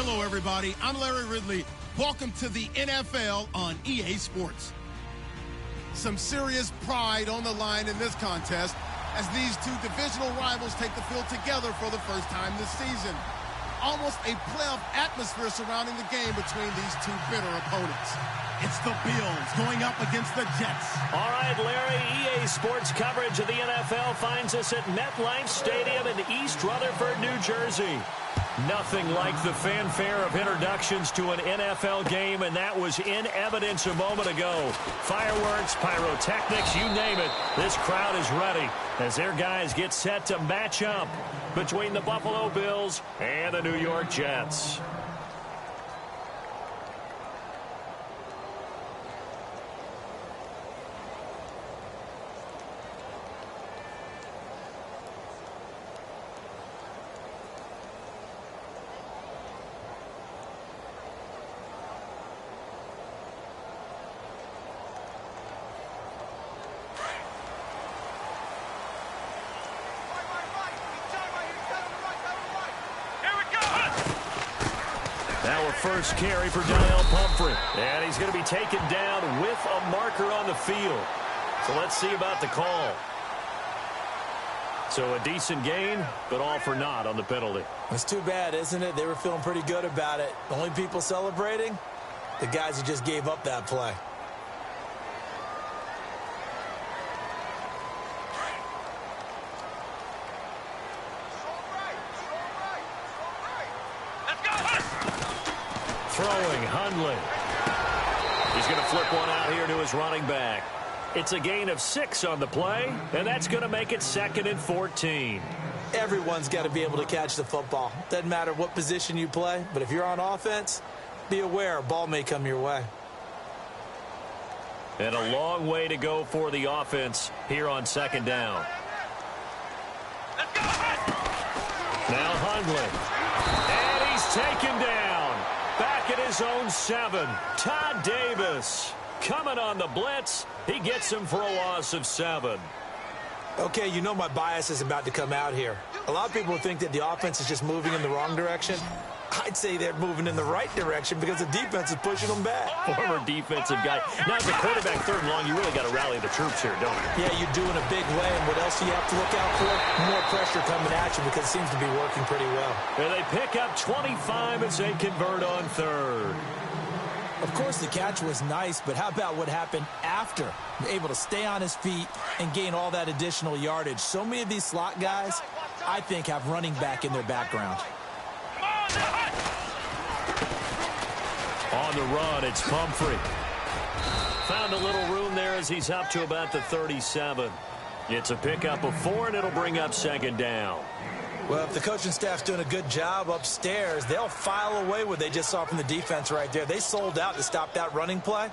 Hello, everybody. I'm Larry Ridley. Welcome to the NFL on EA Sports. Some serious pride on the line in this contest as these two divisional rivals take the field together for the first time this season. Almost a playoff atmosphere surrounding the game between these two bitter opponents. It's the Bills going up against the Jets. All right, Larry, EA Sports coverage of the NFL finds us at MetLife Stadium in East Rutherford, New Jersey. Nothing like the fanfare of introductions to an NFL game, and that was in evidence a moment ago. Fireworks, pyrotechnics, you name it. This crowd is ready as their guys get set to match up between the Buffalo Bills and the New York Jets. Now a first carry for Donnell Pumphrey. And he's going to be taken down with a marker on the field. So let's see about the call. So a decent gain, but all for naught on the penalty. It's too bad, isn't it? They were feeling pretty good about it. The only people celebrating, the guys who just gave up that play. Throwing, Hundley. He's going to flip one out here to his running back. It's a gain of 6 on the play, and that's going to make it 2nd and 14. Everyone's got to be able to catch the football. Doesn't matter what position you play, but if you're on offense, be aware a ball may come your way. And a long way to go for the offense here on 2nd down. Now Hundley. And he's taken down. Back at his own 7. Todd Davis coming on the blitz. He gets him for a loss of 7. Okay, you know my bias is about to come out here. A lot of people think that the offense is just moving in the wrong direction. I'd say they're moving in the right direction because the defense is pushing them back. Former defensive guy. Now, as a quarterback 3rd and long, you really got to rally the troops here, don't you? Yeah, you do in a big way, and what else do you have to look out for? More pressure coming at you because it seems to be working pretty well. And they pick up 25 as they convert on 3rd. Of course, the catch was nice, but how about what happened after? Able to stay on his feet and gain all that additional yardage. So many of these slot guys, I think, have running back in their background. On the run, it's Pumphrey. Found a little room there as he's up to about the 37. It's a pickup of 4, and it'll bring up 2nd down. Well, if the coaching staff's doing a good job upstairs, they'll file away what they just saw from the defense right there. They sold out to stop that running play.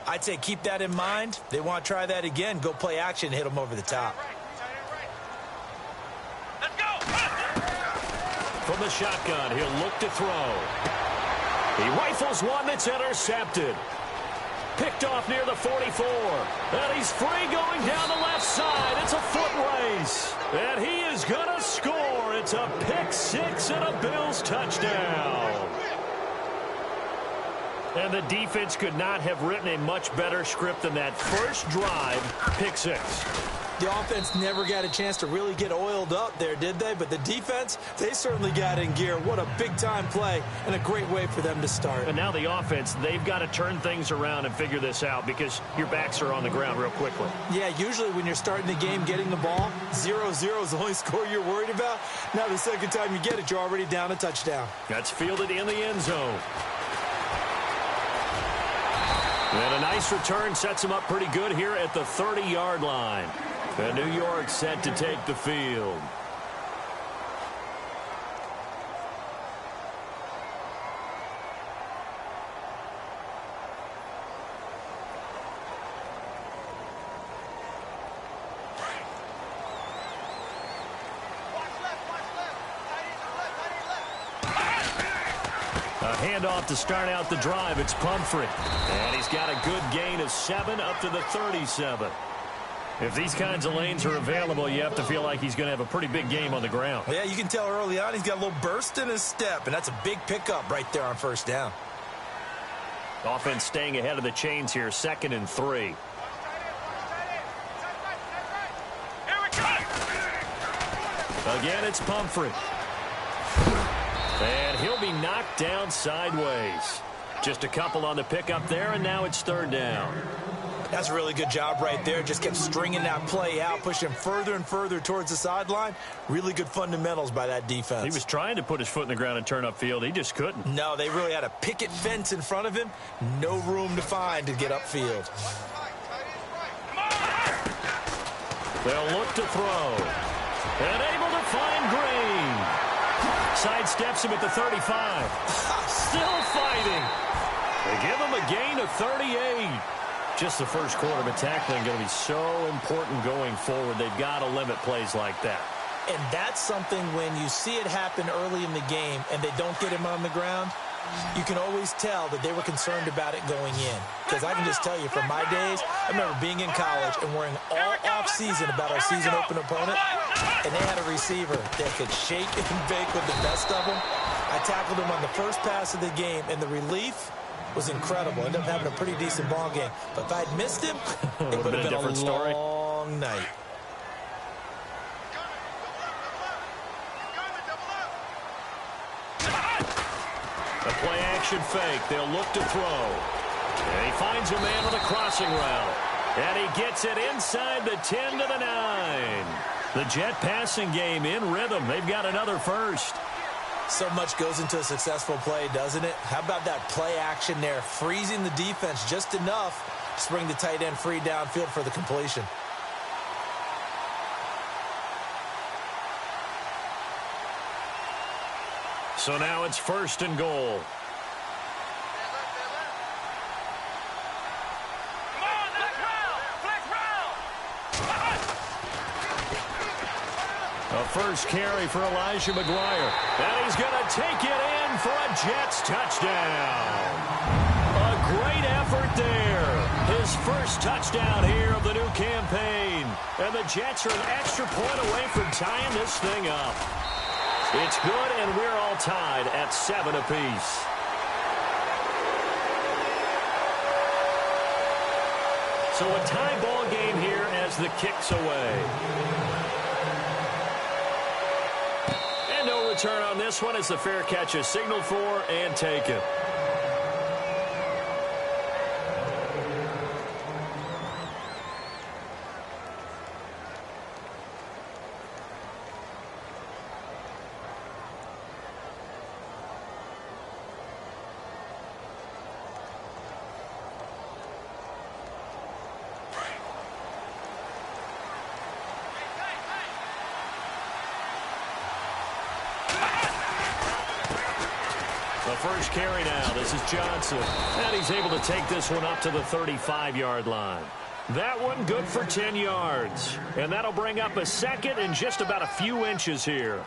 I'd say keep that in mind. They want to try that again. Go play action, hit them over the top. Let's go! From the shotgun, he'll look to throw. He rifles one that's intercepted. Picked off near the 44. And he's free going down the left side. It's a foot race. And he is going to score. It's a pick 6 and a Bills touchdown. And the defense could not have written a much better script than that first drive, pick 6. The offense never got a chance to really get oiled up there, did they? But the defense, they certainly got in gear. What a big-time play and a great way for them to start. And now the offense, they've got to turn things around and figure this out because your backs are on the ground real quickly. Yeah, usually when you're starting the game getting the ball, 0-0 is the only score you're worried about. Now the second time you get it, you're already down a touchdown. That's fielded in the end zone. And a nice return sets him up pretty good here at the 30-yard line. And New York set to take the field. A handoff to start out the drive. It's Pumphrey. And he's got a good gain of 7 up to the 37. If these kinds of lanes are available, you have to feel like he's going to have a pretty big game on the ground. Yeah, you can tell early on he's got a little burst in his step, and that's a big pickup right there on first down. Offense staying ahead of the chains here, 2nd and 3. Again, it's Pumphrey. And he'll be knocked down sideways. Just a couple on the pickup there, and now it's 3rd down. That's a really good job right there. Just kept stringing that play out, pushing further and further towards the sideline. Really good fundamentals by that defense. He was trying to put his foot in the ground and turn upfield. He just couldn't. No, they really had a picket fence in front of him. No room to find to get upfield. They'll look to throw. And able to find Green. Sidesteps him at the 35. Still fighting. They give him a gain of 38. Just the first quarter, but tackling going to be so important going forward. They've got to limit plays like that. And that's something when you see it happen early in the game and they don't get him on the ground, you can always tell that they were concerned about it going in. Because I can just tell you, from my days, I remember being in college and worrying all off-season about our season open opponent, and they had a receiver that could shake and bake with the best of them. I tackled him on the first pass of the game, and the relief was incredible. Ended up having a pretty decent ball game. But if I'd missed him, it would have been a long night. A play-action fake. They'll look to throw. And he finds a man with a crossing route. And he gets it inside the 10 to the 9. The Jet passing game in rhythm. They've got another first. So much goes into a successful play, doesn't it? How about that play action there, freezing the defense just enough to bring the tight end free downfield for the completion. So now it's 1st and goal. A first carry for Elijah McGuire. And he's going to take it in for a Jets touchdown. A great effort there. His first touchdown here of the new campaign. And the Jets are an extra point away from tying this thing up. It's good, and we're all tied at 7 apiece. So a tie ball game here as the kick's away. And no return on this one as the fair catch is signaled for and taken. First carry now. This is Johnson. And he's able to take this one up to the 35-yard line. That one good for 10 yards. And that'll bring up a second and just about a few inches here.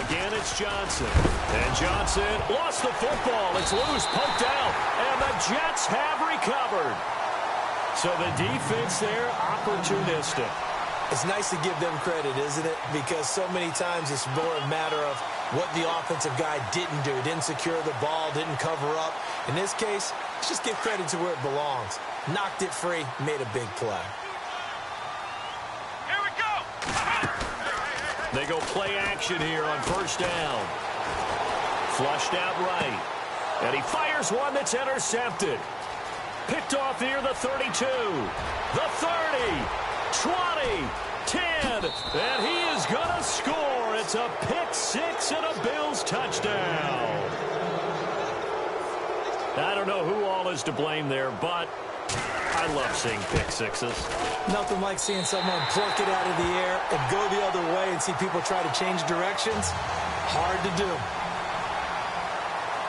Again, it's Johnson. And Johnson lost the football. It's loose, poked out. And the Jets have recovered. So the defense there, opportunistic. It's nice to give them credit, isn't it? Because so many times it's more a matter of what the offensive guy didn't do. Didn't secure the ball, didn't cover up. In this case, let's just give credit to where it belongs. Knocked it free, made a big play. Here we go! They go play action here on first down. Flushed out right. And he fires one that's intercepted. Picked off near the 32, the 30, 20, 10, and he is going to score. It's a pick six and a Bills touchdown. I don't know who all is to blame there, but I love seeing pick sixes. Nothing like seeing someone pluck it out of the air and go the other way and see people try to change directions. Hard to do.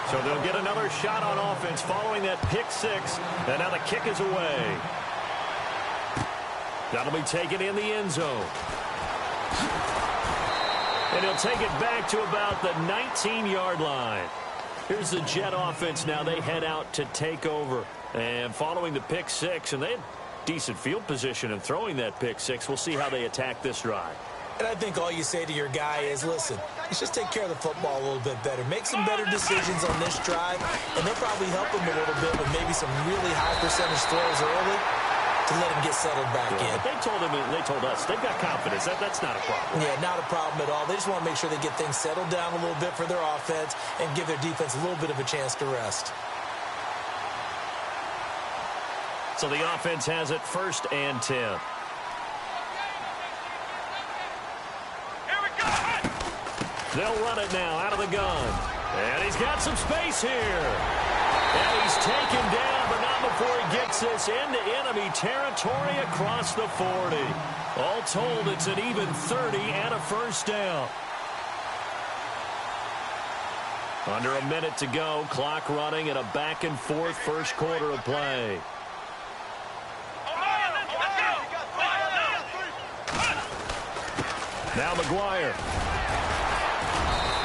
So they'll get another shot on offense following that pick six. And now the kick is away. That'll be taken in the end zone. And he'll take it back to about the 19-yard line. Here's the Jet offense now. They head out to take over. And following the pick six, and they had decent field position in throwing that pick six. We'll see how they attack this drive. And I think all you say to your guy is, listen, let's just take care of the football a little bit better. Make some better decisions on this drive, and they'll probably help him a little bit with maybe some really high percentage throws early to let him get settled back in. But they told him, and they told us, they've got confidence. That's not a problem. Yeah, not a problem at all. They just want to make sure they get things settled down a little bit for their offense and give their defense a little bit of a chance to rest. So the offense has it 1st and 10. They'll run it now out of the gun. And he's got some space here. And he's taken down, but not before he gets this into enemy territory across the 40. All told, it's an even 30 and a first down. Under a minute to go. Clock running in a back-and-forth first quarter of play. Now McGuire.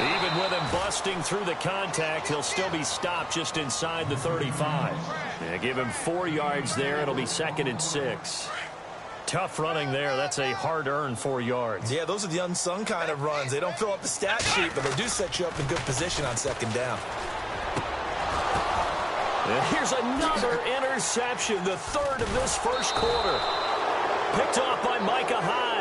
Even with him busting through the contact, he'll still be stopped just inside the 35. Yeah, give him 4 yards there. It'll be 2nd and 6. Tough running there. That's a hard-earned 4 yards. Yeah, those are the unsung kind of runs. They don't fill up the stat sheet, but they do set you up in good position on 2nd down. And here's another interception, the 3rd of this first quarter. Picked off by Micah Hyde.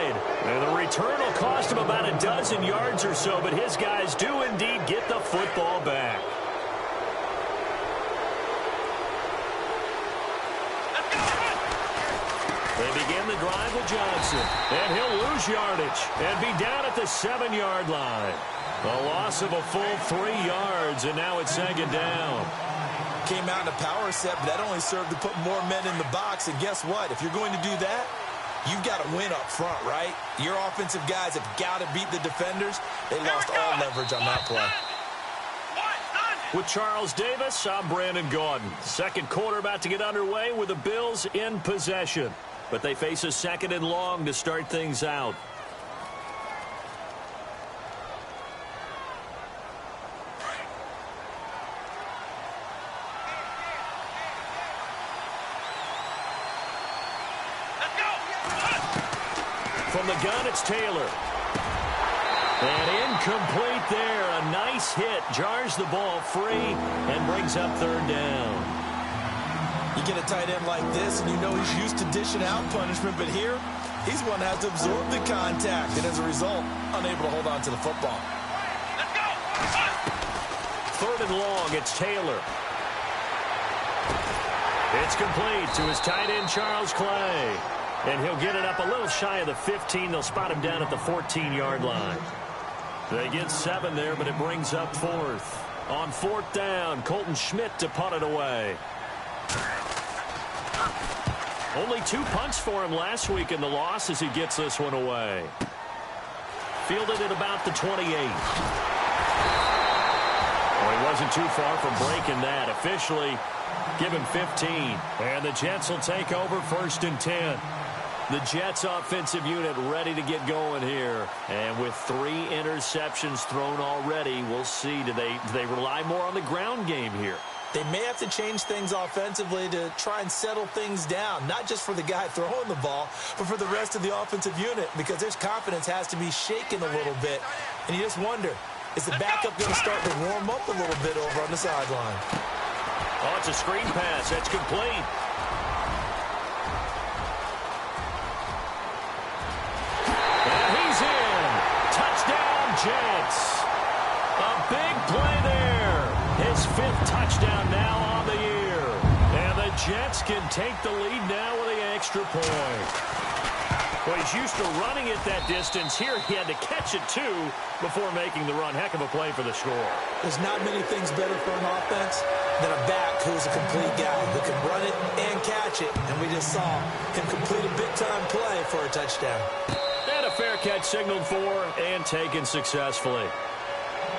And the return will cost him about a dozen yards or so, but his guys do indeed get the football back. They begin the drive with Johnson. And he'll lose yardage and be down at the 7-yard line. A loss of a full 3 yards, and now it's 2nd down. Came out in a power set, but that only served to put more men in the box. And guess what? If you're going to do that, you've got to win up front, right? Your offensive guys have got to beat the defenders. They lost all leverage on that play. With Charles Davis, I'm Brandon Gaudin. Second quarter about to get underway with the Bills in possession. But they face a 2nd and long to start things out. From the gun, it's Taylor. And incomplete there. A nice hit. Jars the ball free and brings up 3rd down. You get a tight end like this, and you know he's used to dishing out punishment, but here, he's one that has to absorb the contact, and as a result, unable to hold on to the football. Let's go! 3rd and long, it's Taylor. It's complete to his tight end, Charles Clay. And he'll get it up a little shy of the 15. They'll spot him down at the 14-yard line. They get 7 there, but it brings up 4th. On 4th down, Colton Schmidt to punt it away. Only 2 punts for him last week in the loss as he gets this one away. Fielded at about the 28. Well, he wasn't too far from breaking that. Officially, give him 15. And the Jets will take over 1st and 10. The Jets offensive unit ready to get going here. And with 3 interceptions thrown already, we'll see. Do they rely more on the ground game here? They may have to change things offensively to try and settle things down, not just for the guy throwing the ball, but for the rest of the offensive unit, because their confidence has to be shaken a little bit. And you just wonder, is the backup going to start to warm up a little bit over on the sideline? Oh, it's a screen pass. That's complete. And he's in. Touchdown, Jets. A big play there. His 5th touchdown now on the year. And the Jets can take the lead now with an extra point. Well, he's used to running it that distance. Here he had to catch it, too, before making the run. Heck of a play for the score. There's not many things better for an offense than a back who's a complete guy who can run it and catch it. And we just saw him complete a big-time play for a touchdown. And a fair catch signaled for and taken successfully.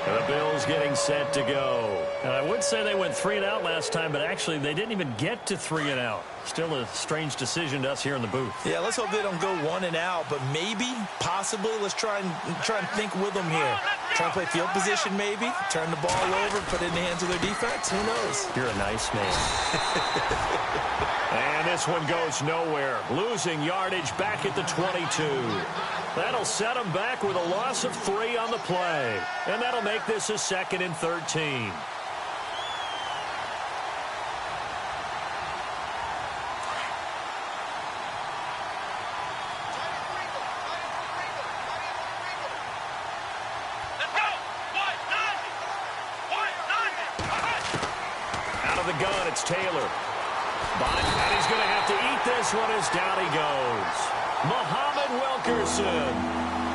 And the Bills getting set to go. And I would say they went 3-and-out last time, but actually they didn't even get to 3-and-out. Still a strange decision to us here in the booth. Yeah, let's hope they don't go 1-and-out, but maybe, possibly, let's try and think with them here. Try and play field position maybe, turn the ball over, put it in the hands of their defense. Who knows? You're a nice man. And this one goes nowhere. Losing yardage back at the 22. That'll set them back with a loss of 3 on the play. And that'll make this a 2nd and 13. Out of the gun, it's Taylor. And he's going to have to eat this one as down he goes. Muhammad Wilkerson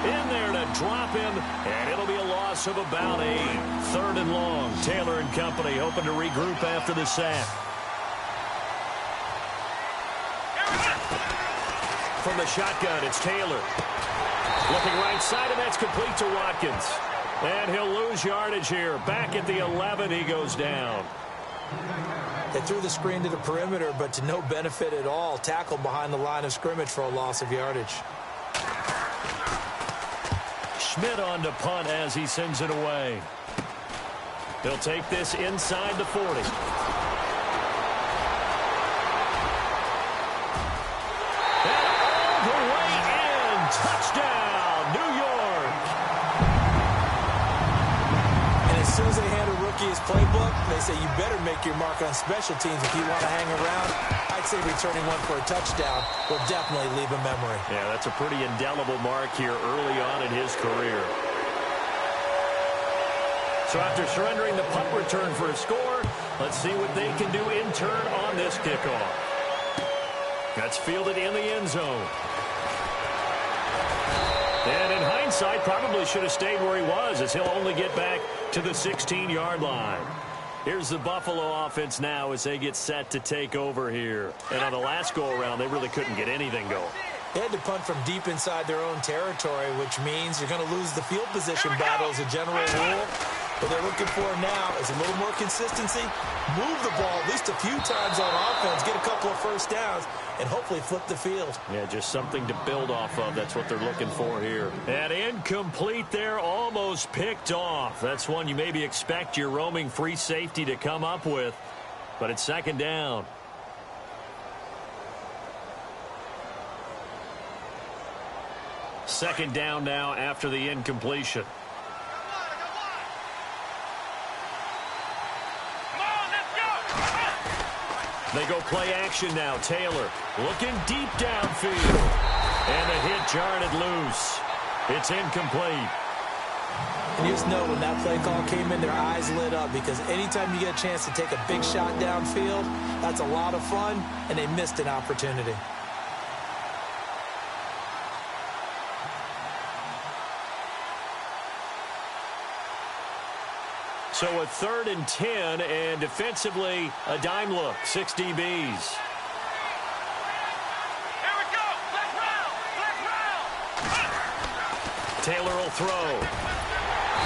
in there to drop him, and it'll be a loss of about 8. 3rd and long. Taylor and company hoping to regroup after the sack. From the shotgun, it's Taylor. Looking right side, and that's complete to Watkins. And he'll lose yardage here. Back at the 11, he goes down. They threw the screen to the perimeter, but to no benefit at all. Tackled behind the line of scrimmage for a loss of yardage. Schmidt on to punt as he sends it away. He'll take this inside the 40. And all the way in. Touchdown, New York. And as soon as they hand a rookie his playbook, they say you better make your mark on special teams if you want to hang around. I'd say returning one for a touchdown will definitely leave a memory. Yeah, that's a pretty indelible mark here early on in his career. So after surrendering the punt return for a score, let's see what they can do in turn on this kickoff. That's fielded in the end zone. And in hindsight, probably should have stayed where he was, as he'll only get back to the 16-yard line. Here's the Buffalo offense now as they get set to take over here. And on the last go-around, they really couldn't get anything going. They had to punt from deep inside their own territory, which means you're going to lose the field position battle as a general rule. What they're looking for now is a little more consistency, move the ball at least a few times on offense, get a couple of first downs, and hopefully flip the field. Yeah, just something to build off of. That's what they're looking for here. And incomplete there, almost picked off. That's one you maybe expect your roaming free safety to come up with, but it's 2nd down. Second down now after the incompletion. They go play action now. Taylor looking deep downfield. And the hit jarred it loose. It's incomplete. And you just know when that play call came in, their eyes lit up, because anytime you get a chance to take a big shot downfield, that's a lot of fun, and they missed an opportunity. So a 3rd and 10, and defensively a dime look. 6 DBs. Here we go. Black round. Taylor will throw.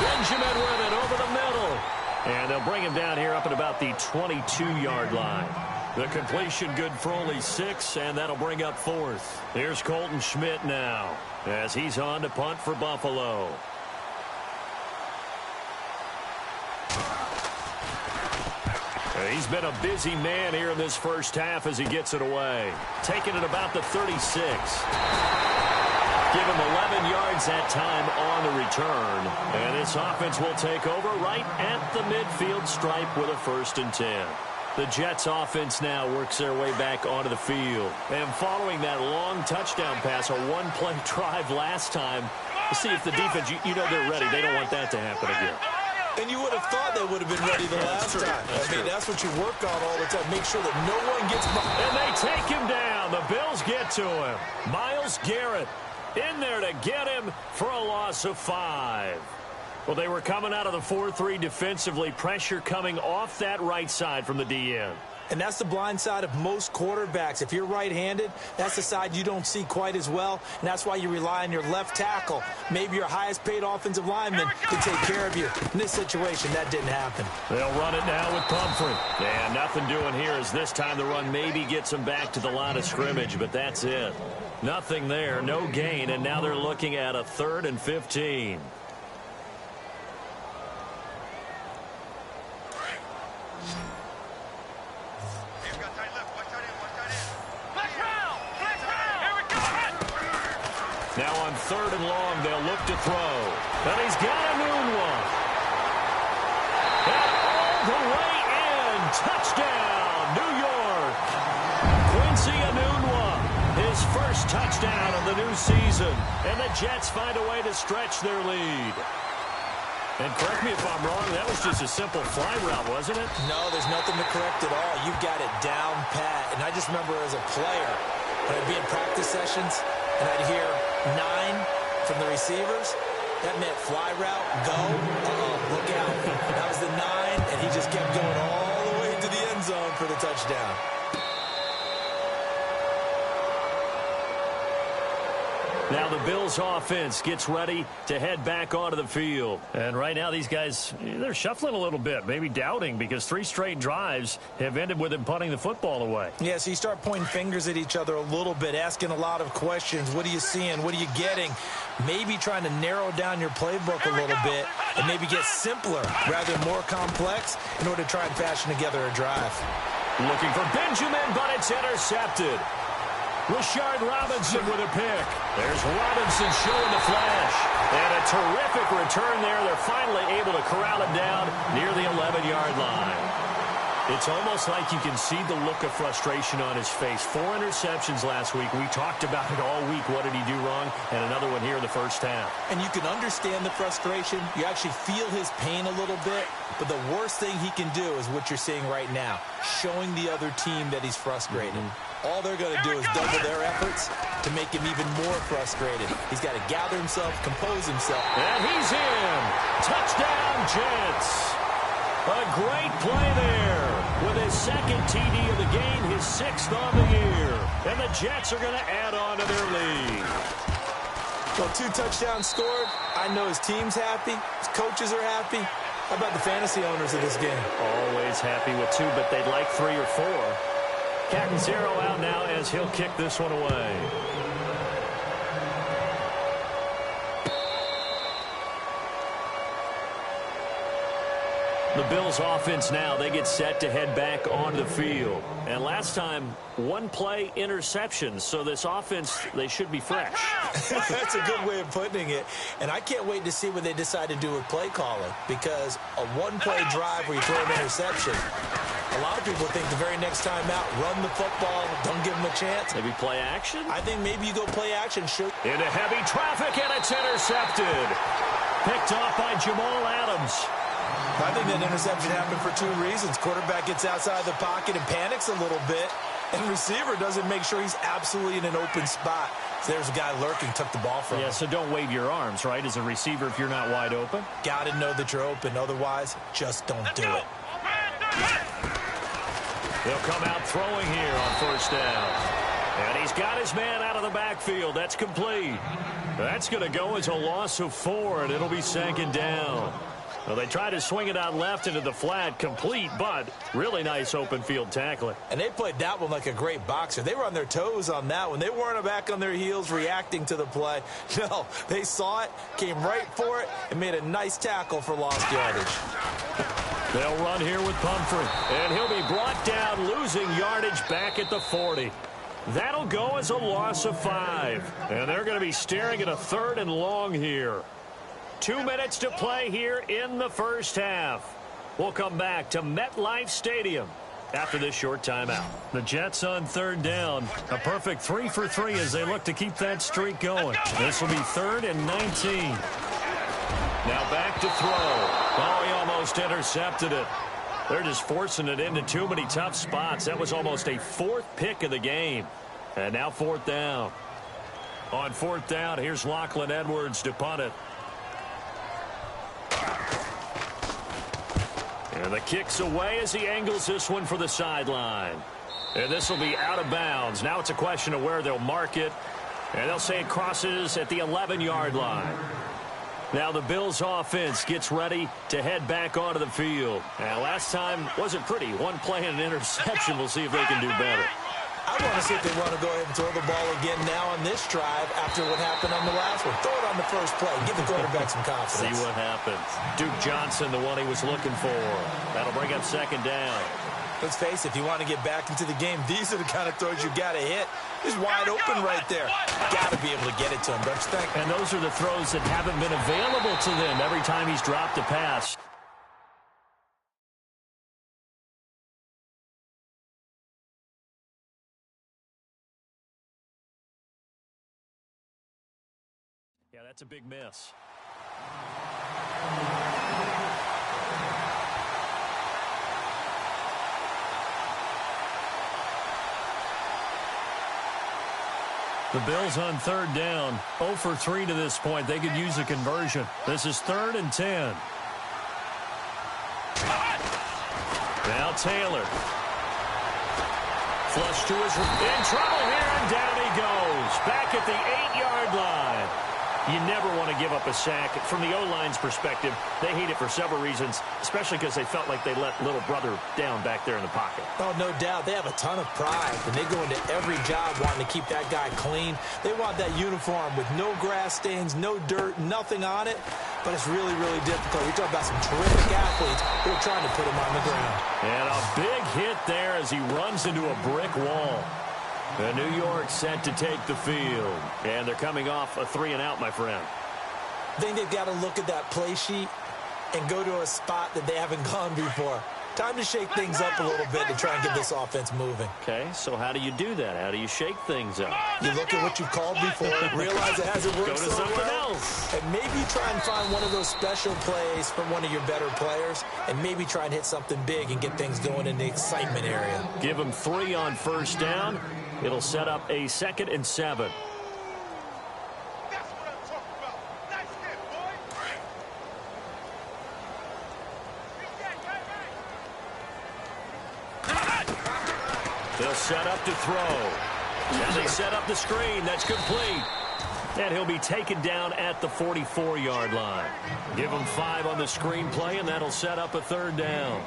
Benjamin with it over the middle. And they'll bring him down here up at about the 22-yard line. The completion good for only 6, and that'll bring up 4th. Here's Colton Schmidt now as he's on to punt for Buffalo. He's been a busy man here in this first half as he gets it away. Taking it about the 36. Give him 11 yards that time on the return. And this offense will take over right at the midfield stripe with a 1st and 10. The Jets offense now works their way back onto the field. And following that long touchdown pass, a one-play drive last time, we'll see if the defense, you know they're ready. They don't want that to happen again. And you would have thought they would have been ready the last time. That's what you work on all the time. Make sure that no one gets by. And they take him down. The Bills get to him. Myles Garrett in there to get him for a loss of 5. Well, they were coming out of the 4-3 defensively. Pressure coming off that right side from the DN. And that's the blind side of most quarterbacks. If you're right-handed, that's the side you don't see quite as well, and that's why you rely on your left tackle. Maybe your highest-paid offensive lineman can take care of you. In this situation, that didn't happen. They'll run it now with Pumphrey. And nothing doing here as this time the run maybe gets him back to the line of scrimmage, but that's it. Nothing there, no gain, and now they're looking at a 3rd and 15. Now on 3rd and long, they'll look to throw. But he's got a noon one. And all the way in. Touchdown, New York. Quincy Enunwa, his first touchdown of the new season. And the Jets find a way to stretch their lead. And correct me if I'm wrong, that was just a simple fly route, wasn't it? No, there's nothing to correct at all. You've got it down pat. And I just remember as a player, when I'd be in practice sessions, and I'd hear 9 from the receivers, that meant fly route, go, look out. That was the 9, and he just kept going all the way to the end zone for the touchdown. Now the Bills offense gets ready to head back onto the field. And right now these guys, they're shuffling a little bit, maybe doubting, because 3 straight drives have ended with them punting the football away. Yeah, so you start pointing fingers at each other a little bit, asking a lot of questions. What are you seeing? What are you getting? Maybe trying to narrow down your playbook a little bit and maybe get simpler rather than more complex in order to try and fashion together a drive. Looking for Benjamin, but it's intercepted. Rashard Robinson with a pick. There's Robinson showing the flash. And a terrific return there. They're finally able to corral him down near the 11-yard line. It's almost like you can see the look of frustration on his face. 4 interceptions last week. We talked about it all week. What did he do wrong? And another one here in the first half. And you can understand the frustration. You actually feel his pain a little bit. But the worst thing he can do is what you're seeing right now, showing the other team that he's frustrated. All they're going to do is double their efforts to make him even more frustrated. He's got to gather himself, compose himself. And he's in. Touchdown, Jets. A great play there with his 2nd TD of the game, his 6th on the year. And the Jets are going to add on to their lead. Well, 2 touchdowns scored. I know his team's happy. His coaches are happy. How about the fantasy owners of this game? Always happy with 2, but they'd like 3 or 4. Catanzaro out now as he'll kick this one away. The Bills offense now, they get set to head back onto the field. And last time, 1 play interception. So this offense, they should be fresh. That's a good way of putting it. And I can't wait to see what they decide to do with play calling. Because a 1-play drive where you throw an interception, a lot of people think the very next time out, run the football, don't give them a chance. Maybe play action? I think maybe you go play action. Shoot. Into heavy traffic, and it's intercepted. Picked off by Jamal Adams. I think that interception happened for 2 reasons. Quarterback gets outside the pocket and panics a little bit, and receiver doesn't make sure he's absolutely in an open spot. So there's a guy lurking, took the ball from him. Yeah, so don't wave your arms, right, as a receiver if you're not wide open? Got to know that you're open. Otherwise, just don't do it. They'll come out throwing here on 1st down. And he's got his man out of the backfield. That's complete. That's going to go as a loss of 4, and it'll be 2nd down. Well, they try to swing it out left into the flat, complete, but really nice open field tackling. And they played that one like a great boxer. They were on their toes on that one. They weren't back on their heels reacting to the play. No, they saw it, came right for it, and made a nice tackle for lost yardage. They'll run here with Pumphrey, and he'll be brought down, losing yardage back at the 40. That'll go as a loss of 5. And they're going to be staring at a 3rd and long here. 2 minutes to play here in the first half. We'll come back to MetLife Stadium after this short timeout. The Jets on 3rd down. A perfect 3 for 3 as they look to keep that streak going. This will be 3rd and 19. Now back to throw. Oh, he almost intercepted it. They're just forcing it into too many tough spots. That was almost a 4th pick of the game. And now 4th down. On 4th down, here's Lachlan Edwards to punt it. And the kick's away as he angles this one for the sideline. And this will be out of bounds. Now it's a question of where they'll mark it. And they'll say it crosses at the 11-yard line. Now the Bills offense gets ready to head back onto the field. And last time wasn't pretty. One play and an interception. We'll see if they can do better. I want to see if they want to go ahead and throw the ball again now on this drive after what happened on the last one. Throw it on the first play. Give the quarterback some confidence. See what happens. Duke Johnson, the one he was looking for. That'll bring up second down. Let's face it, if you want to get back into the game, these are the kind of throws you got to hit. He's wide open right there. Got to be able to get it to him, don't you think? And those are the throws that haven't been available to them every time he's dropped a pass. Yeah, that's a big miss. The Bills on third down. 0 for 3 to this point. They could use a conversion. This is 3rd and 10. Now Taylor. Flush to his... In trouble here, and down he goes. Back at the 8-yard line. You never want to give up a sack. From the O-line's perspective, they hate it for several reasons, especially because they felt like they let little brother down back there in the pocket. Oh, no doubt. They have a ton of pride, and they go into every job wanting to keep that guy clean. They want that uniform with no grass stains, no dirt, nothing on it. But it's really, really difficult. You're talking about some terrific athletes who are trying to put him on the ground. And a big hit there as he runs into a brick wall. And New York set to take the field. And they're coming off a 3-and-out, my friend. I think they've got to look at that play sheet and go to a spot that they haven't gone before. Time to shake things up a little bit to try and get this offense moving. Okay, so how do you do that? How do you shake things up? You look at what you've called before, realize it hasn't worked Go to so something well, else. and maybe try and find one of those special plays from one of your better players, and maybe try and hit something big and get things going in the excitement area. Give them 3 on first down. It'll set up a 2nd and 7. They'll set up to throw. And they set up the screen. That's complete. And he'll be taken down at the 44-yard line. Give him 5 on the screen play, and that'll set up a 3rd down.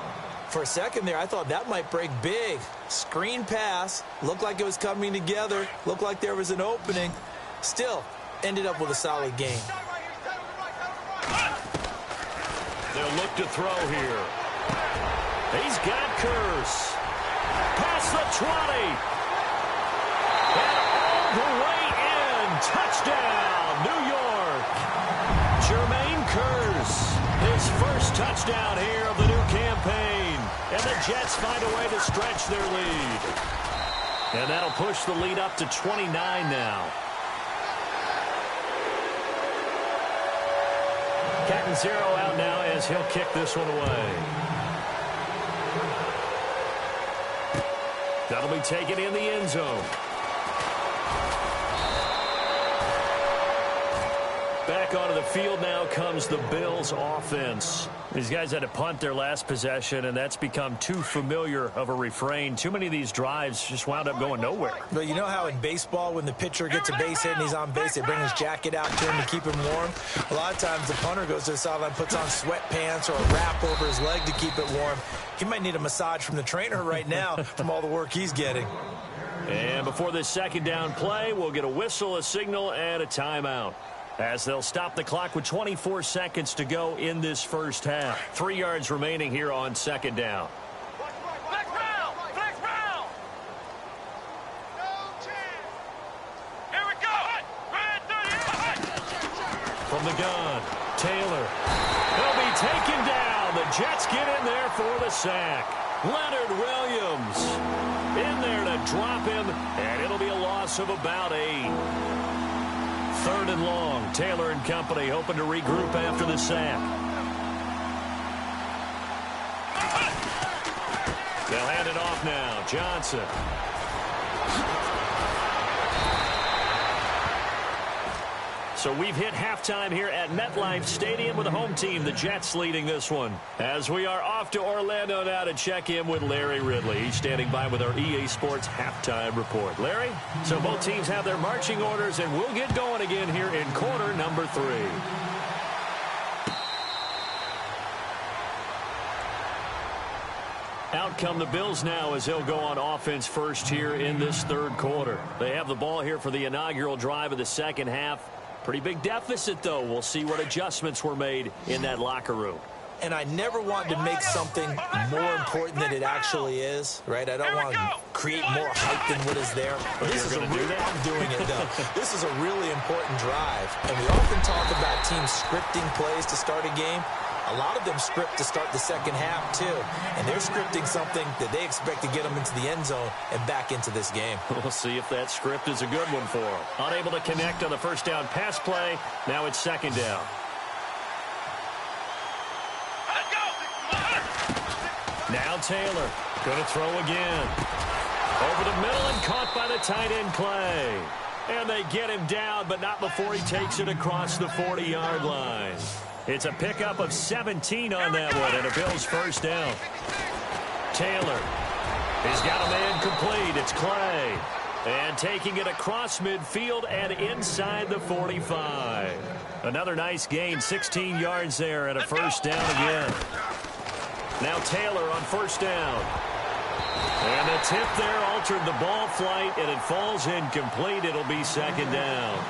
For a second there, I thought that might break big. Screen pass. Looked like it was coming together. Looked like there was an opening. Still, ended up with a solid gain. They'll look to throw here. He's got Curse. Past the 20. And all the way in. Touchdown, New York. Jermaine Curse. His first touchdown here of the new campaign. And the Jets find a way to stretch their lead. And that'll push the lead up to 29 now. Catanzaro out now as he'll kick this one away. That'll be taken in the end zone. Back onto the field now comes the Bills offense. These guys had to punt their last possession, and that's become too familiar of a refrain. Too many of these drives just wound up going nowhere. But you know how in baseball, when the pitcher gets a base hit and he's on base, they bring his jacket out to him to keep him warm? A lot of times the punter goes to the sideline, puts on sweatpants or a wrap over his leg to keep it warm. He might need a massage from the trainer right now from all the work he's getting. And before this second down play, we'll get a whistle, a signal, and a timeout, as they'll stop the clock with 24 seconds to go in this first half. 3 yards remaining here on second down. Flex round! Flex round! No chance! Here we go! Red 30! From the gun, Taylor. He'll be taken down. The Jets get in there for the sack. Leonard Williams in there to drop him, and it'll be a loss of about 8. 3rd and long. Taylor and company hoping to regroup after the sack. They'll hand it off now. Johnson. So we've hit halftime here at MetLife Stadium with the home team, the Jets, leading this one. As we are off to Orlando now to check in with Larry Ridley. He's standing by with our EA Sports halftime report. Larry, so both teams have their marching orders, and we'll get going again here in quarter number 3. Out come the Bills now as they'll go on offense first here in this third quarter. They have the ball here for the inaugural drive of the second half. Pretty big deficit, though. We'll see what adjustments were made in that locker room. And I never want to make something more important than it actually is, right? I don't want to create more hype than what is there. But this is I'm doing it, though. This is a really important drive. And we often talk about teams scripting plays to start a game. A lot of them script to start the second half, too. And they're scripting something that they expect to get them into the end zone and back into this game. We'll see if that script is a good one for them. Unable to connect on the first down pass play. Now it's second down. Now Taylor going to throw again. Over the middle and caught by the tight end Clay. And they get him down, but not before he takes it across the 40-yard line. It's a pickup of 17 on that one, and a Bills first down. Taylor. He's got a man complete. It's Clay. And taking it across midfield and inside the 45. Another nice gain, 16 yards there, and a first down again. Now Taylor on first down. And the tip there altered the ball flight, and it falls incomplete. It'll be second down.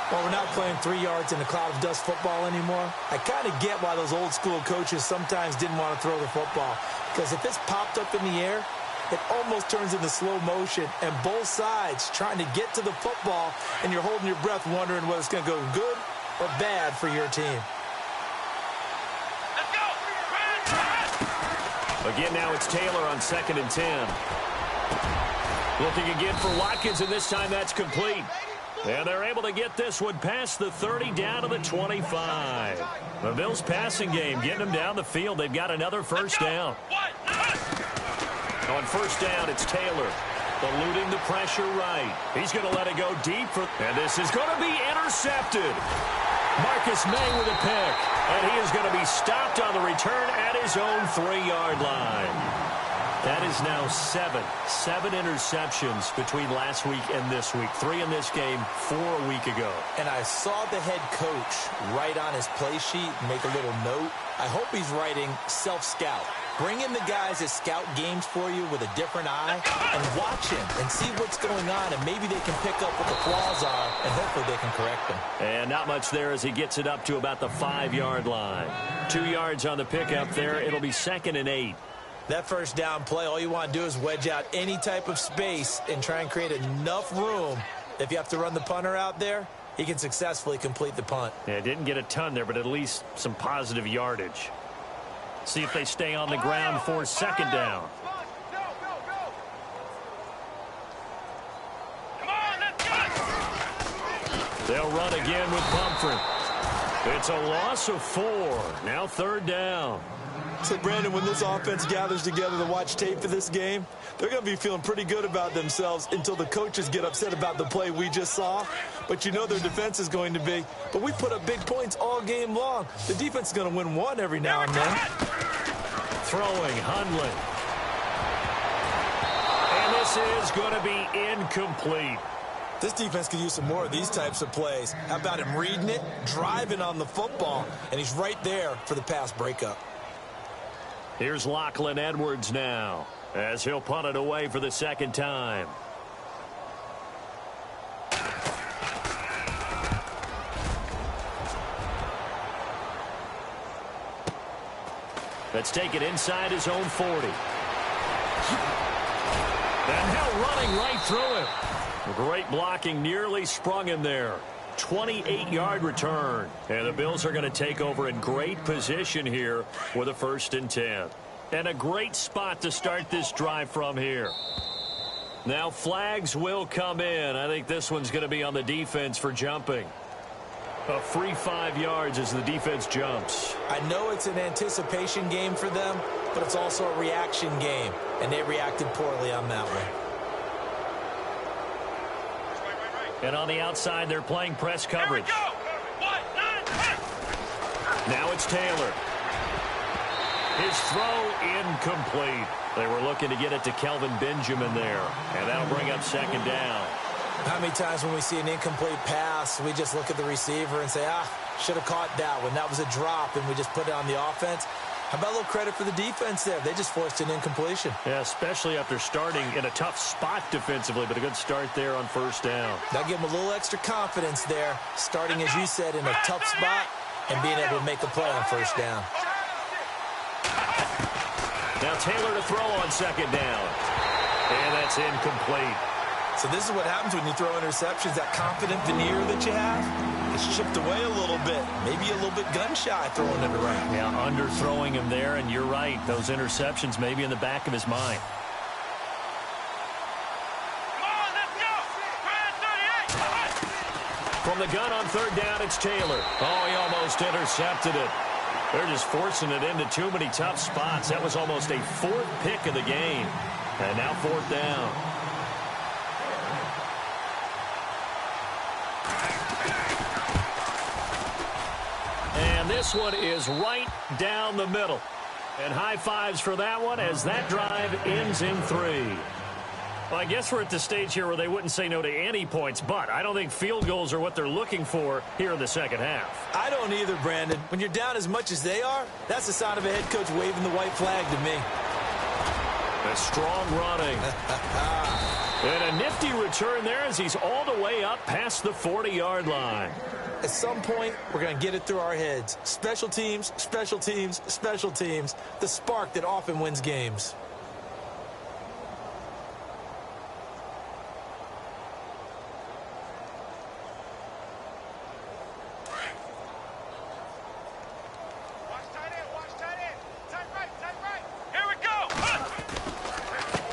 Well, we're not playing 3 yards in a cloud of dust football anymore. I kind of get why those old school coaches sometimes didn't want to throw the football. Because if it's popped up in the air, it almost turns into slow motion. And both sides trying to get to the football, and you're holding your breath wondering whether it's going to go good or bad for your team. Let's go. Again, now it's Taylor on 2nd and 10. Looking again for Watkins, and this time that's complete. And they're able to get this one past the 30 down to the 25. The Bills passing game getting them down the field. They've got another first down. On first down, it's Taylor. Eluding the pressure right. He's going to let it go deep. And this is going to be intercepted. Marcus May with a pick. And he is going to be stopped on the return at his own 3-yard line. That is now 7 interceptions between last week and this week. 3 in this game, 4 a week ago. And I saw the head coach write on his play sheet, make a little note. I hope he's writing self-scout. Bring in the guys that scout games for you with a different eye and watch him and see what's going on, and maybe they can pick up what the flaws are, and hopefully they can correct them. And not much there as he gets it up to about the 5-yard line. 2 yards on the pickup there. It'll be 2nd and 8. That first down play, all you want to do is wedge out any type of space and try and create enough room. If you have to run the punter out there, he can successfully complete the punt. Yeah, didn't get a ton there, but at least some positive yardage. See if they stay on the ground for 2nd down. They'll run again with Bumford. It's a loss of 4. Now 3rd down. So, Brandon, when this offense gathers together to watch tape for this game, they're going to be feeling pretty good about themselves until the coaches get upset about the play we just saw. But you know their defense is going to be. But we put up big points all game long. The defense is going to win one every now and then. Throwing, Hundley. And this is going to be incomplete. This defense could use some more of these types of plays. How about him reading it, driving on the football, and he's right there for the pass breakup. Here's Lachlan Edwards now as he'll punt it away for the 2nd time. Let's take it inside his own 40. And now running right through it. Great blocking, nearly sprung him there. 28-yard return. And the Bills are going to take over in great position here with a 1st and 10. And a great spot to start this drive from here. Now flags will come in. I think this one's going to be on the defense for jumping. A free 5 yards as the defense jumps. I know it's an anticipation game for them, but it's also a reaction game. And they reacted poorly on that one. And on the outside, they're playing press coverage. Now it's Taylor. His throw incomplete. They were looking to get it to Kelvin Benjamin there. And that'll bring up second down. How many times when we see an incomplete pass, we just look at the receiver and say, should have caught that one. That was a drop, and we just put it on the offense. How about a little credit for the defense there? They just forced an incompletion. Yeah, especially after starting in a tough spot defensively, but a good start there on first down. That'll give them a little extra confidence there, starting, as you said, in a tough spot and being able to make a play on first down. Now Taylor to throw on second down. And that's incomplete. So this is what happens when you throw interceptions. That confident veneer that you have, it's chipped away a little bit. Maybe a little bit gun-shy throwing it around. Yeah, underthrowing him there, and you're right. Those interceptions may be in the back of his mind. Come on, let's go. Brad 38. From the gun on third down, it's Taylor. Oh, he almost intercepted it. They're just forcing it into too many tough spots. That was almost a fourth pick of the game. And now fourth down. And this one is right down the middle. And high fives for that one as that drive ends in 3. Well, I guess we're at the stage here where they wouldn't say no to any points, but I don't think field goals are what they're looking for here in the second half. I don't either, Brandon. When you're down as much as they are, that's the sign of a head coach waving the white flag to me. A strong running. And a nifty return there as he's all the way up past the 40-yard line. At some point, we're going to get it through our heads. Special teams, special teams, special teams. The spark that often wins games.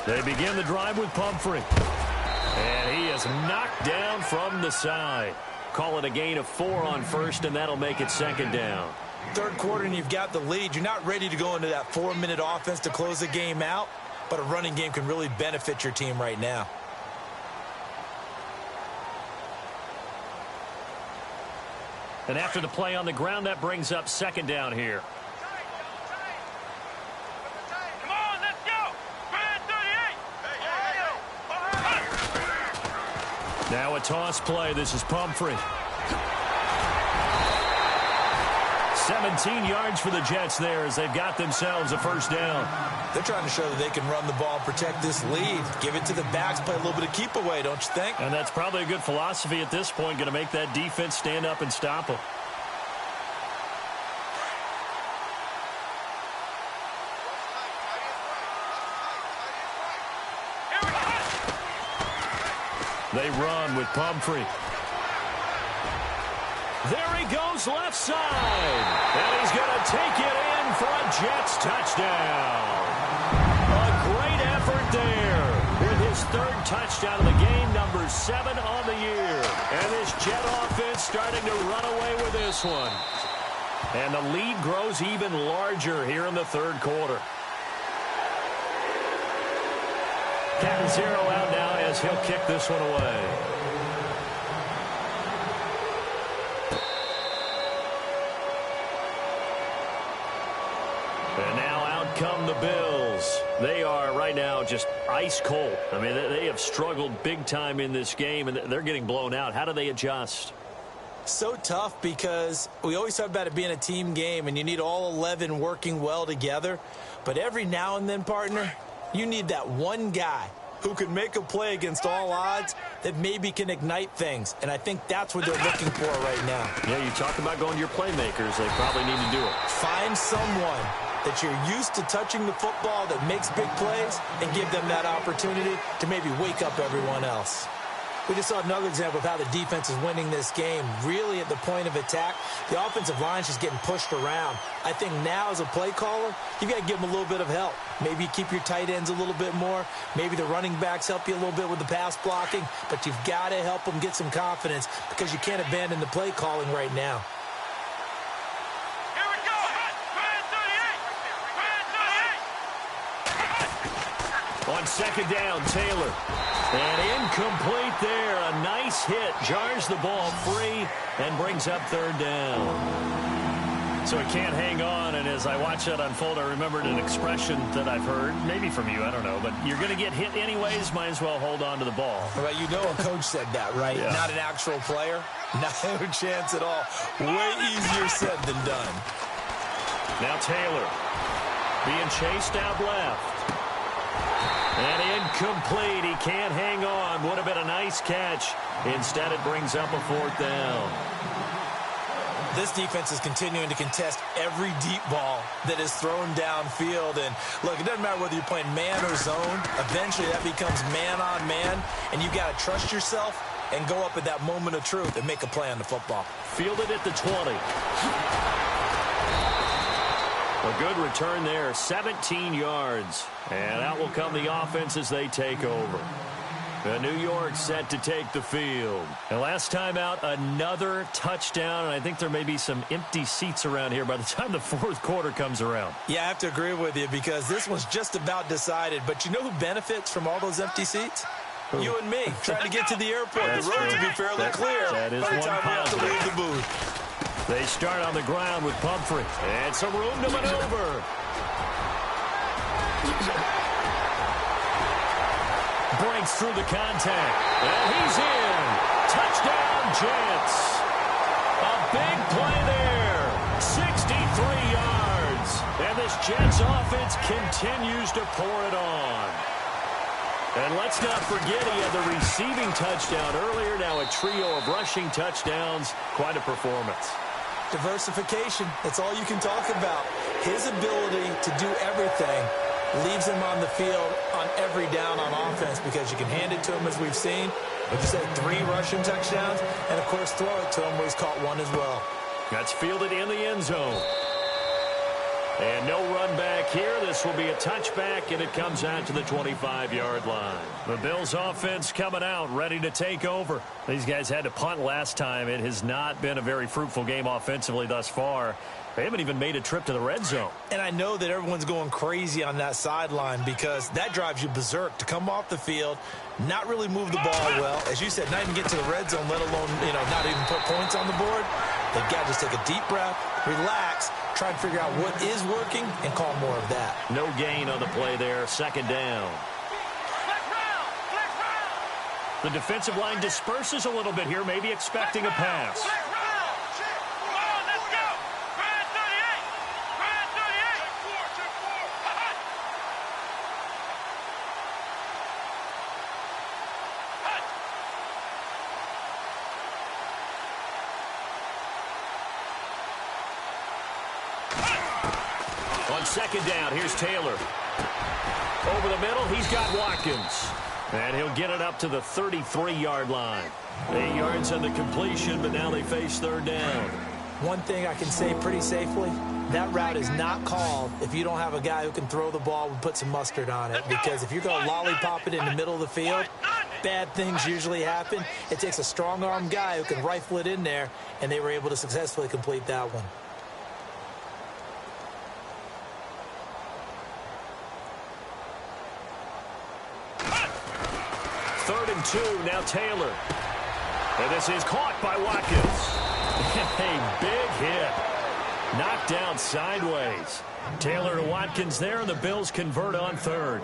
They begin the drive with Pumphrey. And he is knocked down from the side. Call it a gain of 4 on first, and that'll make it second down. Third quarter, and you've got the lead. You're not ready to go into that 4-minute offense to close the game out, but a running game can really benefit your team right now. And after the play on the ground, that brings up second down here. Now a toss play. This is Pumphrey. 17 yards for the Jets there as they've got themselves a first down. They're trying to show that they can run the ball, protect this lead. Give it to the backs, play a little bit of keep away, don't you think? And that's probably a good philosophy at this point, going to make that defense stand up and stop them. They run with Pumphrey. There he goes left side. And he's going to take it in for a Jets touchdown. A great effort there with his third touchdown of the game, number 7 on the year. And this Jet offense starting to run away with this one. And the lead grows even larger here in the third quarter. Captain Zero out now as he'll kick this one away. And now out come the Bills. They are right now just ice cold. I mean, they have struggled big time in this game, and they're getting blown out. How do they adjust? So tough because we always talk about it being a team game, and you need all 11 working well together. But every now and then, partner, you need that one guy who can make a play against all odds that maybe can ignite things. And I think that's what they're looking for right now. Yeah, you talk about going to your playmakers. They probably need to do it. Find someone that you're used to touching the football that makes big plays and give them that opportunity to maybe wake up everyone else. We just saw another example of how the defense is winning this game. Really at the point of attack, the offensive line is just getting pushed around. I think now as a play caller, you've got to give them a little bit of help. Maybe keep your tight ends a little bit more. Maybe the running backs help you a little bit with the pass blocking. But you've got to help them get some confidence because you can't abandon the play calling right now. Here we go. Brad 38. Brad 38. On On second down, Taylor. And incomplete there. A nice hit. Jars the ball free and brings up third down. So it can't hang on, and as I watch that unfold, I remembered an expression that I've heard, maybe from you, I don't know, but you're going to get hit anyways, might as well hold on to the ball. Well, you know a coach said that, right? Yeah. Not an actual player. No chance at all. Way easier said than done. Now Taylor being chased out left. And incomplete. He can't hang on. Would have been a nice catch. Instead, it brings up a fourth down. This defense is continuing to contest every deep ball that is thrown downfield. And, look, it doesn't matter whether you're playing man or zone. Eventually, that becomes man on man. And you've got to trust yourself and go up at that moment of truth and make a play on the football. Fielded at the 20. A good return there, 17 yards. And out will come the offense as they take over. New York set to take the field. And last time out, another touchdown. And I think there may be some empty seats around here by the time the fourth quarter comes around. Yeah, I have to agree with you because this one's just about decided. But you know who benefits from all those empty seats? You and me, trying to get to the airport. That's the roads true. will be fairly clear That is by the one time we have to positive. leave the booth. They start on the ground with Pumphrey. And some room to maneuver. Breaks through the contact. And he's in. Touchdown, Jets. A big play there. 63 yards. And this Jets offense continues to pour it on. And let's not forget he had the receiving touchdown earlier. Now a trio of rushing touchdowns. Quite a performance. Diversification. That's all you can talk about. His ability to do everything leaves him on the field on every down on offense because you can hand it to him as we've seen. Like you said, 3 rushing touchdowns, and, of course, throw it to him where he's caught one as well. That's fielded in the end zone. And no run back here. This will be a touchback, and it comes out to the 25-yard line. The Bills offense coming out, ready to take over. These guys had to punt last time. It has not been a very fruitful game offensively thus far. They haven't even made a trip to the red zone. And I know that everyone's going crazy on that sideline because that drives you berserk to come off the field, not really move the ball well. As you said, not even get to the red zone, let alone, not even put points on the board. They've got to just take a deep breath, relax, try and figure out what is working, and call more of that. No gain on the play there. Second down. The defensive line disperses a little bit here, maybe expecting a pass. On second down, here's Taylor. Over the middle, he's got Watkins. And he'll get it up to the 33-yard line. 8 yards on the completion, but now they face third down. One thing I can say pretty safely, that route is not called if you don't have a guy who can throw the ball and put some mustard on it. Because if you're going to lollipop it in the middle of the field, bad things usually happen. It takes a strong-arm guy who can rifle it in there, and they were able to successfully complete that one. Third and 2, now Taylor. And this is caught by Watkins. A big hit. Knocked down sideways. Taylor to Watkins there, and the Bills convert on third.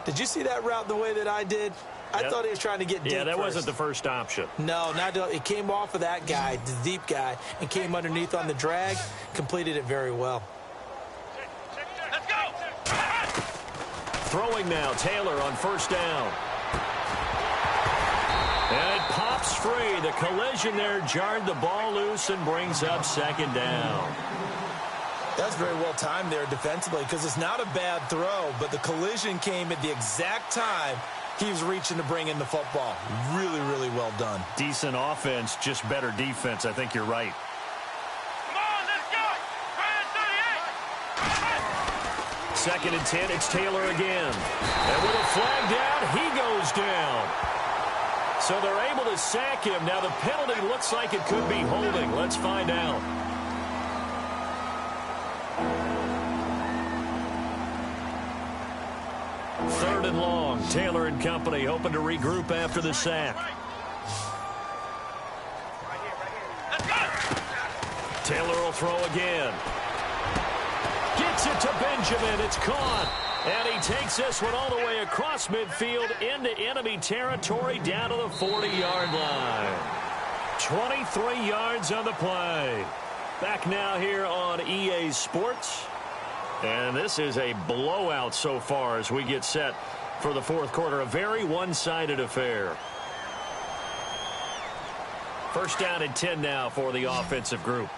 Did you see that route the way that I did? I thought he was trying to get deep. Yeah, that wasn't the first option. No, it came off of that guy, the deep guy, and came underneath on the drag. Completed it very well. Let's go! Throwing now, Taylor on first down. And it pops free. The collision there jarred the ball loose and brings up second down. That's very well timed there defensively because it's not a bad throw, but the collision came at the exact time he was reaching to bring in the football. Really, really well done. Decent offense, just better defense. I think you're right. Come on, let's go! Second and 10, it's Taylor again. And with a flag down, he goes down. So they're able to sack him. Now the penalty looks like it could be holding. Let's find out. 3rd and long. Taylor and company hoping to regroup after the sack. Taylor will throw again. Gets it to Benjamin. It's caught. And he takes this one all the way across midfield into enemy territory down to the 40-yard line. 23 yards on the play. Back now here on EA Sports. And this is a blowout so far as we get set for the 4th quarter. A very one-sided affair. 1st down and 10 now for the offensive group.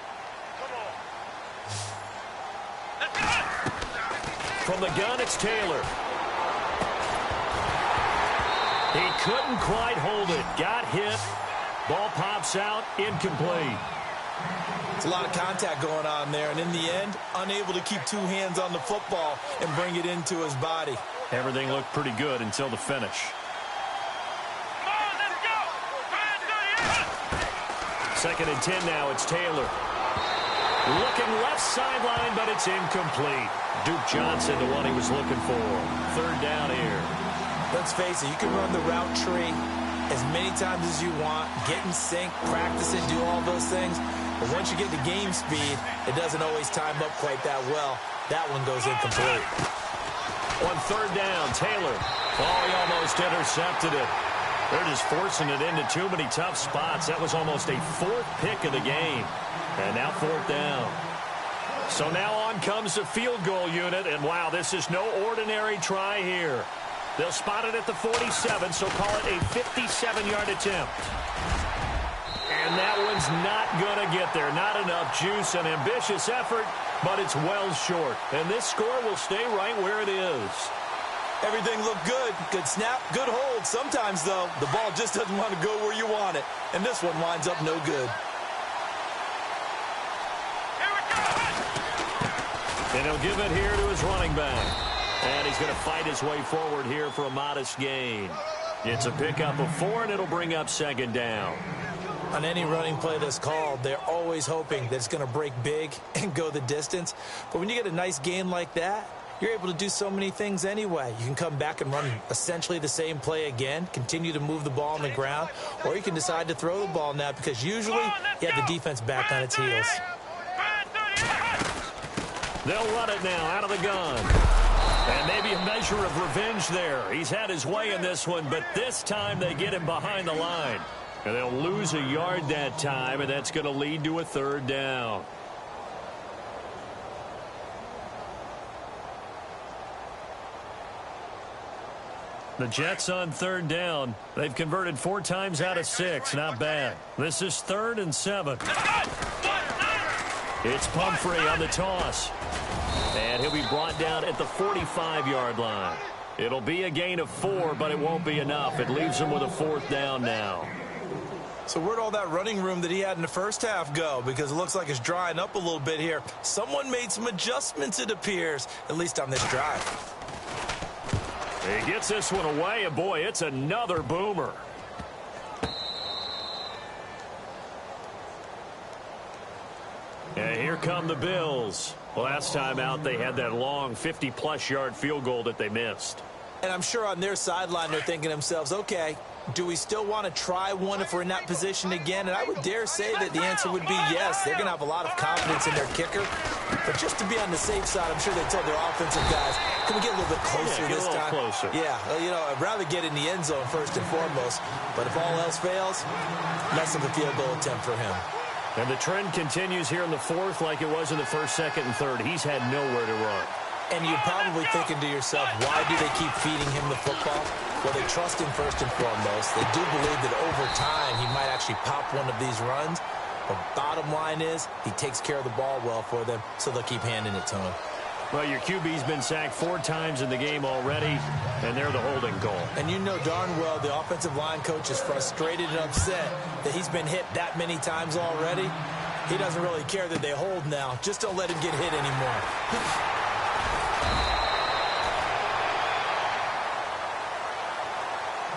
From the gun, it's Taylor. He couldn't quite hold it. Got hit. Ball pops out. Incomplete. It's a lot of contact going on there, and in the end, unable to keep 2 hands on the football and bring it into his body. Everything looked pretty good until the finish. Come on, let's go. 2nd and 10 now. It's Taylor. Looking left sideline, but it's incomplete. Duke Johnson, the one he was looking for. 3rd down here. Let's face it, you can run the route tree as many times as you want, get in sync, practice it, do all those things. But once you get to game speed, it doesn't always time up quite that well. That one goes incomplete. On 3rd down, Taylor. Oh, he almost intercepted it. They're just forcing it into too many tough spots. That was almost a 4th pick of the game. And now 4th down. So now on comes the field goal unit. And, wow, this is no ordinary try here. They'll spot it at the 47, so call it a 57-yard attempt. And that one's not going to get there. Not enough juice. An ambitious effort, but it's well short. And this score will stay right where it is. Everything looked good. Good snap, good hold. Sometimes, though, the ball just doesn't want to go where you want it. And this one winds up no good. And he'll give it here to his running back. And he's going to fight his way forward here for a modest gain. It's a pickup of 4, and it'll bring up 2nd down. On any running play that's called, they're always hoping that it's going to break big and go the distance. But when you get a nice gain like that, you're able to do so many things anyway. You can come back and run essentially the same play again, continue to move the ball on the ground, or you can decide to throw the ball now because usually you have the defense back on its heels. They'll run it now out of the gun. And maybe a measure of revenge there. He's had his way in this one, but this time they get him behind the line. And they'll lose a yard that time, and that's going to lead to a 3rd down. The Jets on 3rd down. They've converted 4 times out of 6. Not bad. This is 3rd and 7. It's Pumphrey on the toss. And he'll be brought down at the 45-yard line. It'll be a gain of 4, but it won't be enough. It leaves him with a 4th down now. So where'd all that running room that he had in the first half go? Because it looks like it's drying up a little bit here. Someone made some adjustments, it appears, at least on this drive. He gets this one away, and boy, it's another boomer. And here come the Bills. Last time out, they had that long 50-plus yard field goal that they missed. And I'm sure on their sideline, they're thinking to themselves, okay, do we still want to try one if we're in that position again? And I would dare say that the answer would be yes. They're going to have a lot of confidence in their kicker. But just to be on the safe side, I'm sure they told their offensive guys, can we get a little bit closer this time? Closer. Yeah, well, you know, I'd rather get in the end zone first and foremost. But if all else fails, less of a field goal attempt for him. And the trend continues here in the 4th like it was in the 1st, 2nd, and 3rd. He's had nowhere to run. And you're probably thinking to yourself, why do they keep feeding him the football? Well, they trust him first and foremost. They do believe that over time he might actually pop one of these runs. But bottom line is he takes care of the ball well for them, so they'll keep handing it to him. Well, your QB's been sacked 4 times in the game already, and they're the holding call. And you know darn well the offensive line coach is frustrated and upset that he's been hit that many times already. He doesn't really care that they hold now. Just don't let him get hit anymore.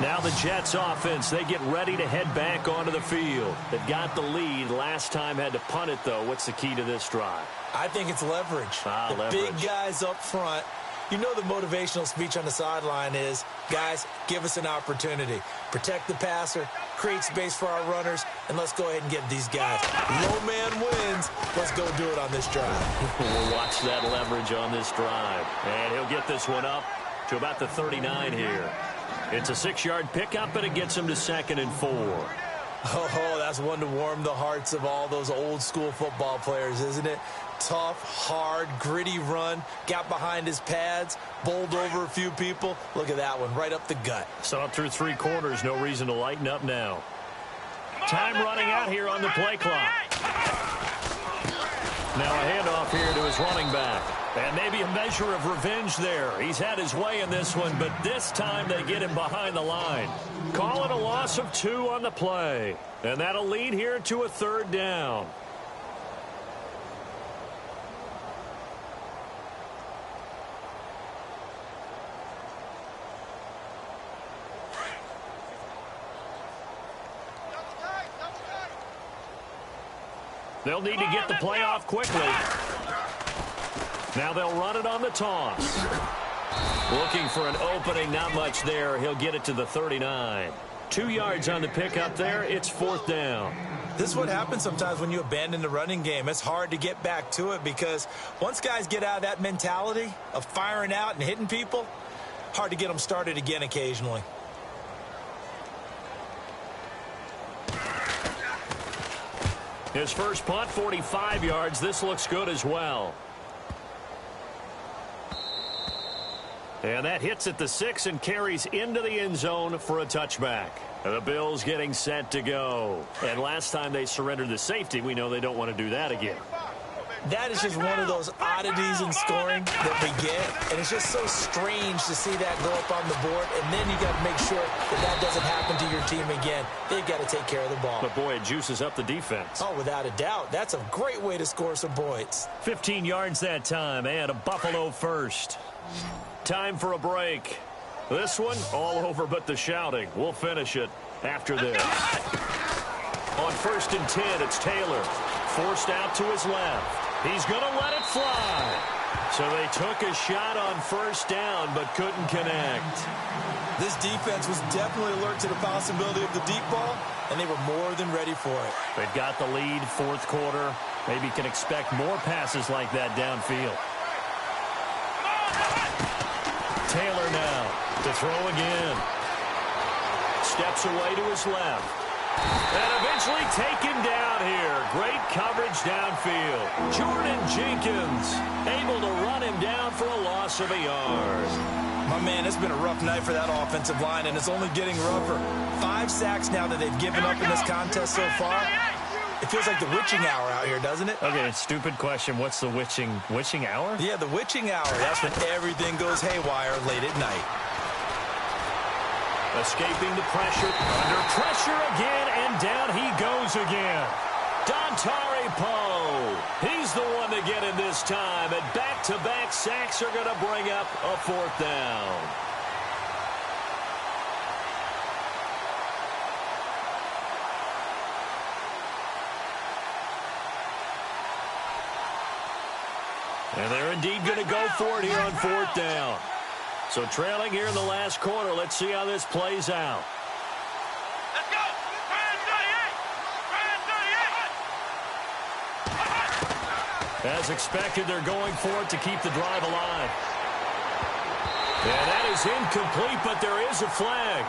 Now the Jets offense, they get ready to head back onto the field. They've got the lead. Last time had to punt it, though. What's the key to this drive? I think it's leverage. Leverage. Big guys up front You know the motivational speech on the sideline is, guys, give us an opportunity. Protect the passer, create space for our runners, and let's go ahead and get these guys. Low man wins. Let's go do it on this drive. We'll watch that leverage on this drive. And he'll get this one up to about the 39 here. It's a 6-yard pickup, and it gets him to 2nd and 4. Oh, that's one to warm the hearts of all those old-school football players, isn't it? Tough, hard, gritty run, got behind his pads, bowled over a few people. Look at that one, right up the gut. Saw it through 3 quarters, no reason to lighten up now. Time running out here on the play clock. Now a handoff here to his running back. And maybe a measure of revenge there. He's had his way in this one, but this time they get him behind the line. Call it a loss of 2 on the play. And that'll lead here to a 3rd down. They'll need to get the play off quickly. Now they'll run it on the toss. Looking for an opening, not much there. He'll get it to the 39. 2 yards on the pickup there. It's 4th down. This is what happens sometimes when you abandon the running game. It's hard to get back to it because once guys get out of that mentality of firing out and hitting people, hard to get them started again occasionally. His first punt, 45 yards. This looks good as well. And that hits at the 6 and carries into the end zone for a touchback. The Bills getting set to go. And last time they surrendered the safety, we know they don't want to do that again. That is just one of those oddities in scoring that we get. And it's just so strange to see that go up on the board. And then you got to make sure that that doesn't happen to your team again. They've got to take care of the ball. But, boy, it juices up the defense. Oh, without a doubt. That's a great way to score some points. 15 yards that time and a Buffalo first. Time for a break. This one, all over but the shouting. We'll finish it after this. On 1st and 10, it's Taylor. Forced out to his left. He's going to let it fly. So they took a shot on 1st down but couldn't connect. This defense was definitely alert to the possibility of the deep ball, and they were more than ready for it. They've got the lead, 4th quarter. Maybe can expect more passes like that downfield. Taylor now to throw again. Steps away to his left. And eventually taken down here. Great coverage downfield. Jordan Jenkins able to run him down for a loss of a yard. My man, it's been a rough night for that offensive line, and it's only getting rougher. 5 sacks now that they've given up in this contest so far. It feels like the witching hour out here, doesn't it? Okay, stupid question. What's the witching hour? Yeah, the witching hour. That's when everything goes haywire late at night. Escaping the pressure. Under pressure again, and down he goes again. Dontari Poe. He's the one to get him this time, and back-to-back sacks are going to bring up a 4th down. And they're indeed going to go for it here on 4th down. So trailing here in the last quarter. Let's see how this plays out. Let's go. As expected, they're going for it to keep the drive alive. And that is incomplete, but there is a flag.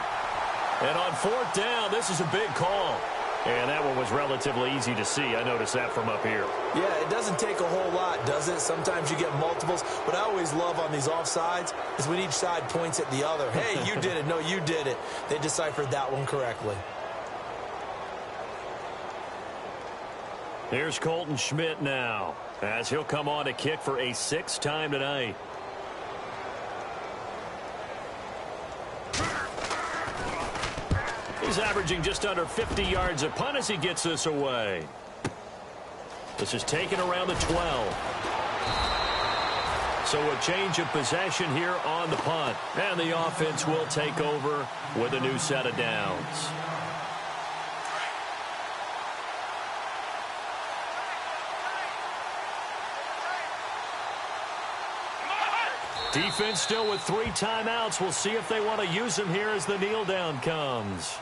And on 4th down, this is a big call. And that one was relatively easy to see. I noticed that from up here. Yeah, it doesn't take a whole lot, does it? Sometimes you get multiples. What I always love on these offsides is when each side points at the other. Hey, you did it. No, you did it. They deciphered that one correctly. Here's Colton Schmidt now, as he'll come on to kick for a 6th time tonight. He's averaging just under 50 yards a punt as he gets this away. This is taken around the 12. So a change of possession here on the punt. And the offense will take over with a new set of downs. Defense still with 3 timeouts. We'll see if they want to use them here as the kneel down comes.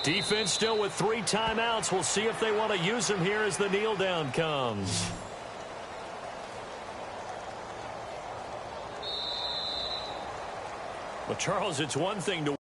Defense still with 3 timeouts. We'll see if they want to use them here as the kneel down comes. Well, Charles, it's one thing to